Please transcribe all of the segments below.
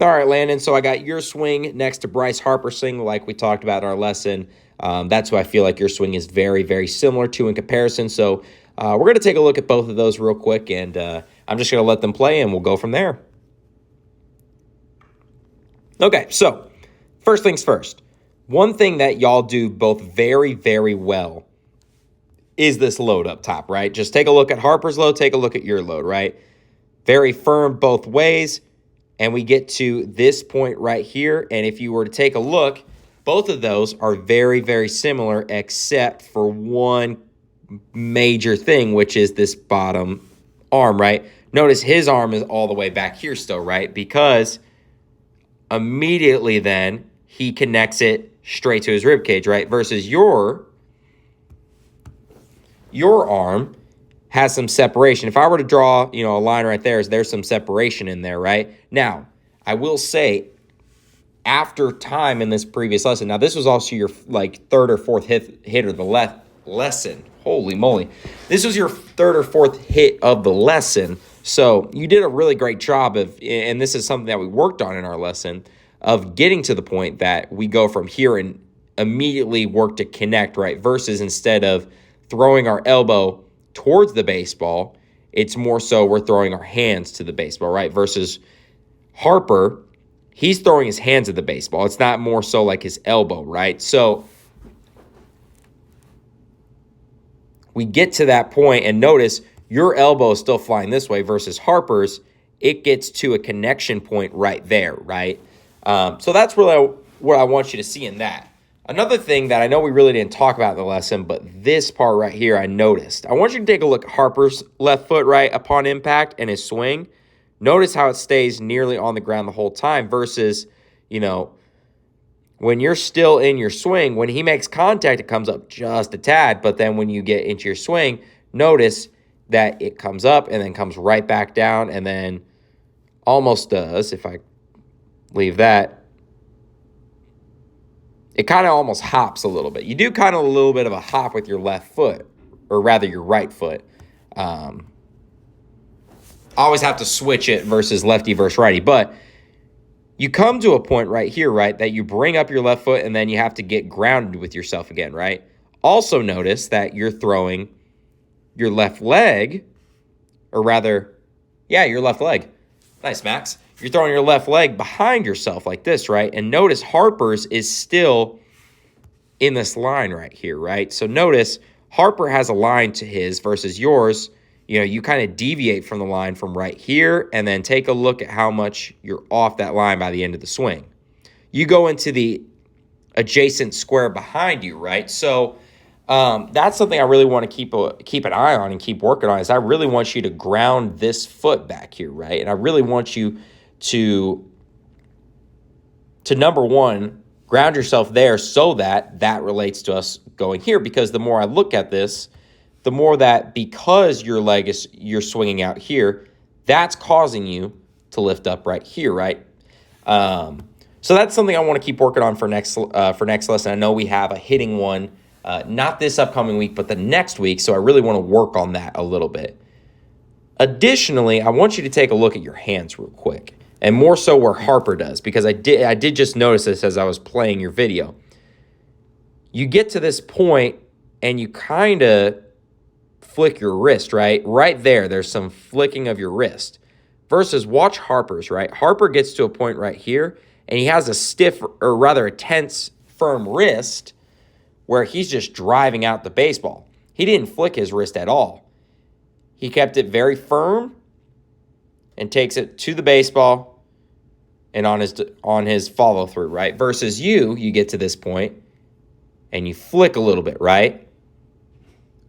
All right, Landon. So I got your swing next to Bryce Harper's swing, like we talked about in our lesson. That's who I feel like your swing is very, very similar to in comparison. So we're going to take a look at both of those real quick, and I'm just going to let them play, and we'll go from there. Okay, so first things first. One thing that y'all do both very, very well is this load up top, right? Just take a look at Harper's load, take a look at your load, right? Very firm both ways. And we get to this point right here. And if you were to take a look, both of those are very, very similar except for one major thing, which is this bottom arm, right? Notice his arm is all the way back here still, right? Because immediately then he connects it straight to his rib cage, right? Versus your arm has some separation. If I were to draw, a line right there, there's some separation in there, right? Now, I will say, after time in this previous lesson, now this was also your third or fourth hit of the lesson. Holy moly. This was your third or fourth hit of the lesson. So you did a really great job of, and this is something that we worked on in our lesson, of getting to the point that we go from here and immediately work to connect, right? Versus instead of throwing our elbow towards the baseball, it's more so we're throwing our hands to the baseball, right? Versus Harper, he's throwing his hands at the baseball. It's not more so like his elbow, right? So we get to that point, and notice your elbow is still flying this way versus Harper's. It gets to a connection point right there, right? So that's really what I want you to see in that. Another thing that I know we really didn't talk about in the lesson, but this part right here I noticed. I want you to take a look at Harper's left foot, right, upon impact and his swing. Notice how it stays nearly on the ground the whole time versus, when you're still in your swing, when he makes contact, it comes up just a tad. But then when you get into your swing, notice that it comes up and then comes right back down and then almost does, if I leave that, it kind of almost hops a little bit. You do kind of a little bit of a hop with your left foot, or rather your right foot. Always have to switch it versus lefty versus righty. But you come to a point right here, right, that you bring up your left foot and then you have to get grounded with yourself again, right? Also notice that you're throwing your left leg, or rather, your left leg. Nice, Max. You're throwing your left leg behind yourself like this, right? And notice Harper's is still in this line right here, right? So notice Harper has a line to his versus yours. You kind of deviate from the line from right here, and then take a look at how much you're off that line by the end of the swing. You go into the adjacent square behind you, right? So that's something I really want to keep an eye on and keep working on. Is I really want you to ground this foot back here, right? And I really want you to number one, ground yourself there so that relates to us going here. Because the more I look at this, the more that because you're swinging out here, that's causing you to lift up right here, right? So that's something I want to keep working on for next lesson. I know we have a hitting one, not this upcoming week, but the next week. So I really want to work on that a little bit. Additionally, I want you to take a look at your hands real quick, and more so where Harper does, because I did just notice this as I was playing your video. You get to this point and you kind of flick your wrist, right? Right there, there's some flicking of your wrist. Versus watch Harper's, right? Harper gets to a point right here, and he has a stiff, or rather a tense, firm wrist where he's just driving out the baseball. He didn't flick his wrist at all. He kept it very firm and takes it to the baseball and on his follow through, right? Versus you get to this point and you flick a little bit, right?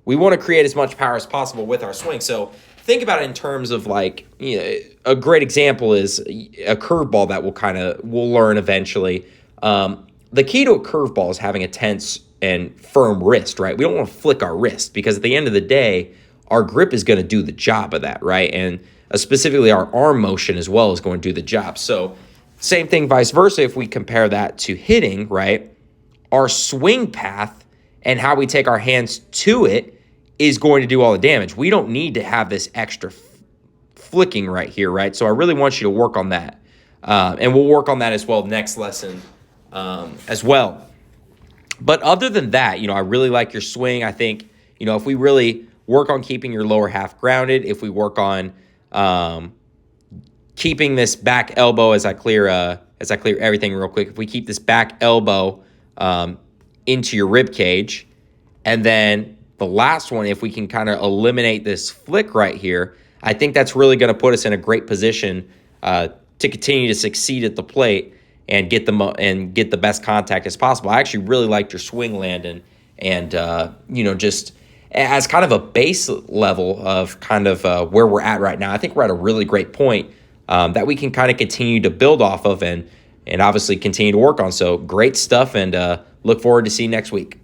We want to create as much power as possible with our swing. So think about it in terms of a great example is a curveball that we'll learn eventually. The key to a curveball is having a tense and firm wrist, right? We don't want to flick our wrist because at the end of the day, our grip is going to do the job of that, right? And specifically our arm motion as well is going to do the job. So same thing vice versa if we compare that to hitting, right? Our swing path and how we take our hands to it is going to do all the damage. We don't need to have this extra flicking right here, right? So I really want you to work on that. And we'll work on that as well next lesson as well. But other than that, I really like your swing. I think, if we really work on keeping your lower half grounded, if we work on keeping this back elbow, as I clear everything real quick, if we keep this back elbow into your rib cage, and then the last one, if we can kind of eliminate this flick right here, I think that's really going to put us in a great position to continue to succeed at the plate and get the best contact as possible. I actually really liked your swing, Landon, and just as kind of a base level of kind of where we're at right now, I think we're at a really great point that we can kind of continue to build off of and obviously continue to work on. So great stuff, and look forward to seeing you next week.